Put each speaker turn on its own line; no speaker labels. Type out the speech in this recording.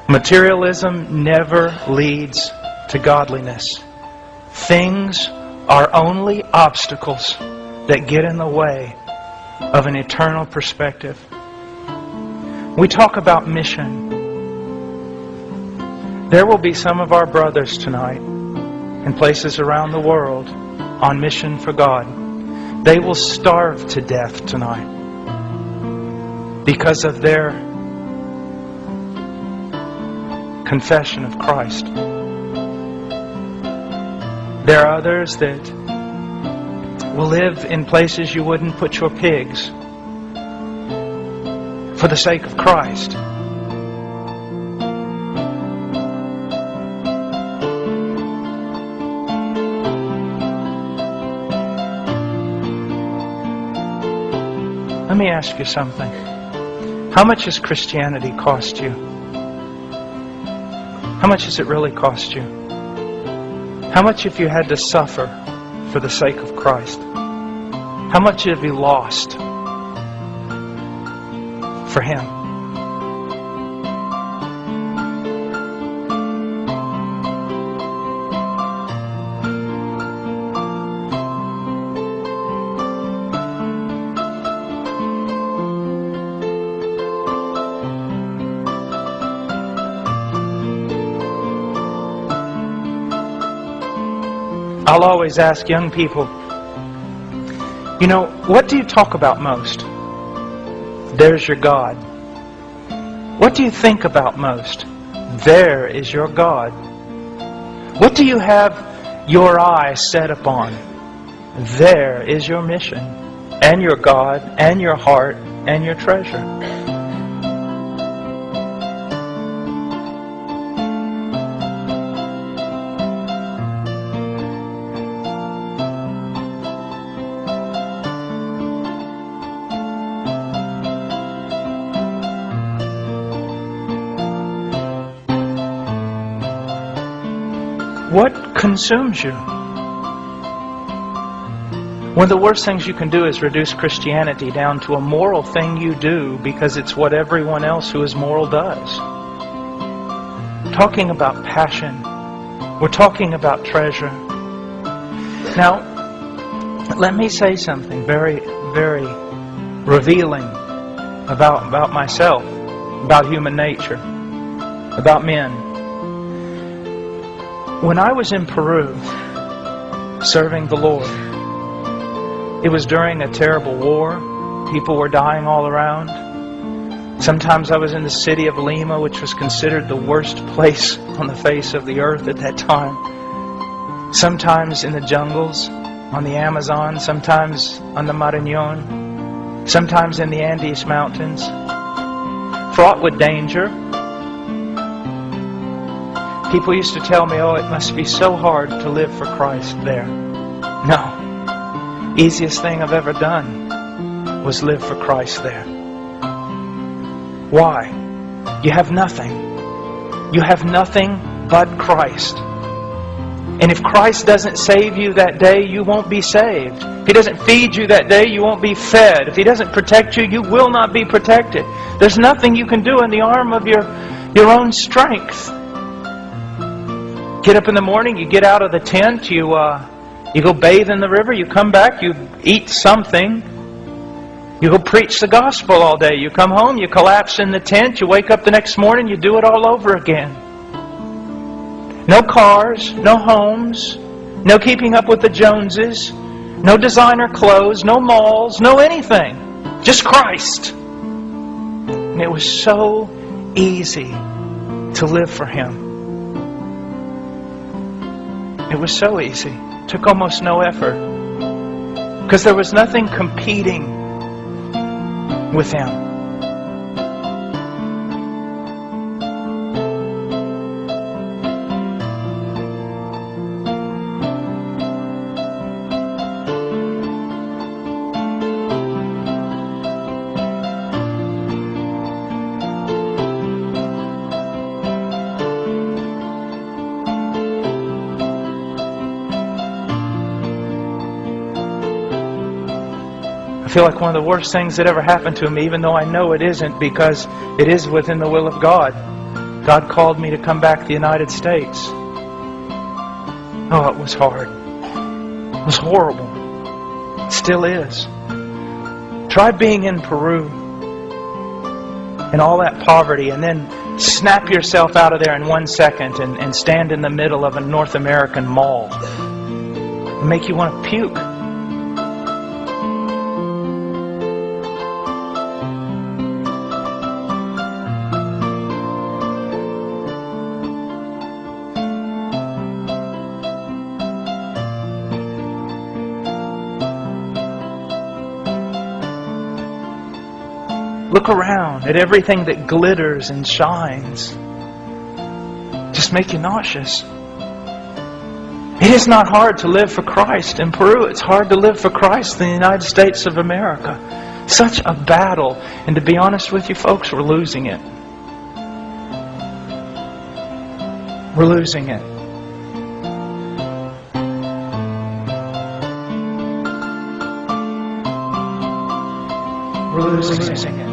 Materialism never leads to godliness. Things are only obstacles that get in the way of an eternal perspective. We talk about mission. There will be some of our brothers tonight in places around the world on mission for God. They will starve to death tonight because of their confession of Christ. There are others that will live in places you wouldn't put your pigs for the sake of Christ. Let me ask you something. How much has Christianity cost you? How much has it really cost you? How much have you had to suffer for the sake of Christ? How much have you lost for Him? I'll always ask young people, what do you talk about most? There's your God. What do you think about most? There is your God. What do you have your eye set upon? There is your mission, and your God, and your heart, and your treasure. What consumes you? One of the worst things you can do is reduce Christianity down to a moral thing you do because it's what everyone else who is moral does. We're talking about passion. We're talking about treasure. Now, let me say something very, very revealing about myself, about human nature, about men. When I was in Peru serving the Lord, it was during a terrible war. People were dying all around. Sometimes I was in the city of Lima, which was considered the worst place on the face of the earth at that time. Sometimes in the jungles, on the Amazon, sometimes on the Marañón, sometimes in the Andes Mountains, fraught with danger. People used to tell me, it must be so hard to live for Christ there. No. Easiest thing I've ever done was live for Christ there. Why? You have nothing. You have nothing but Christ. And if Christ doesn't save you that day, you won't be saved. If He doesn't feed you that day, you won't be fed. If He doesn't protect you, you will not be protected. There's nothing you can do in the arm of your own strength. Get up in the morning, you get out of the tent, you go bathe in the river, you come back, you eat something, you go preach the gospel all day, you come home, you collapse in the tent, you wake up the next morning, you do it all over again. No cars, no homes, no keeping up with the Joneses, no designer clothes, no malls, no anything. Just Christ. And it was so easy to live for Him. It was so easy. It took almost no effort. Because there was nothing competing with Him. I feel like one of the worst things that ever happened to me, even though I know it isn't, because it is within the will of God. God called me to come back to the United States. Oh, it was hard. It was horrible. It still is. Try being in Peru in all that poverty and then snap yourself out of there in 1 second and stand in the middle of a North American mall. It'll make you want to puke. Look around at everything that glitters and shines. Just make you nauseous. It is not hard to live for Christ in Peru. It's hard to live for Christ in the United States of America. Such a battle. And to be honest with you folks, we're losing it. We're losing it. We're losing it.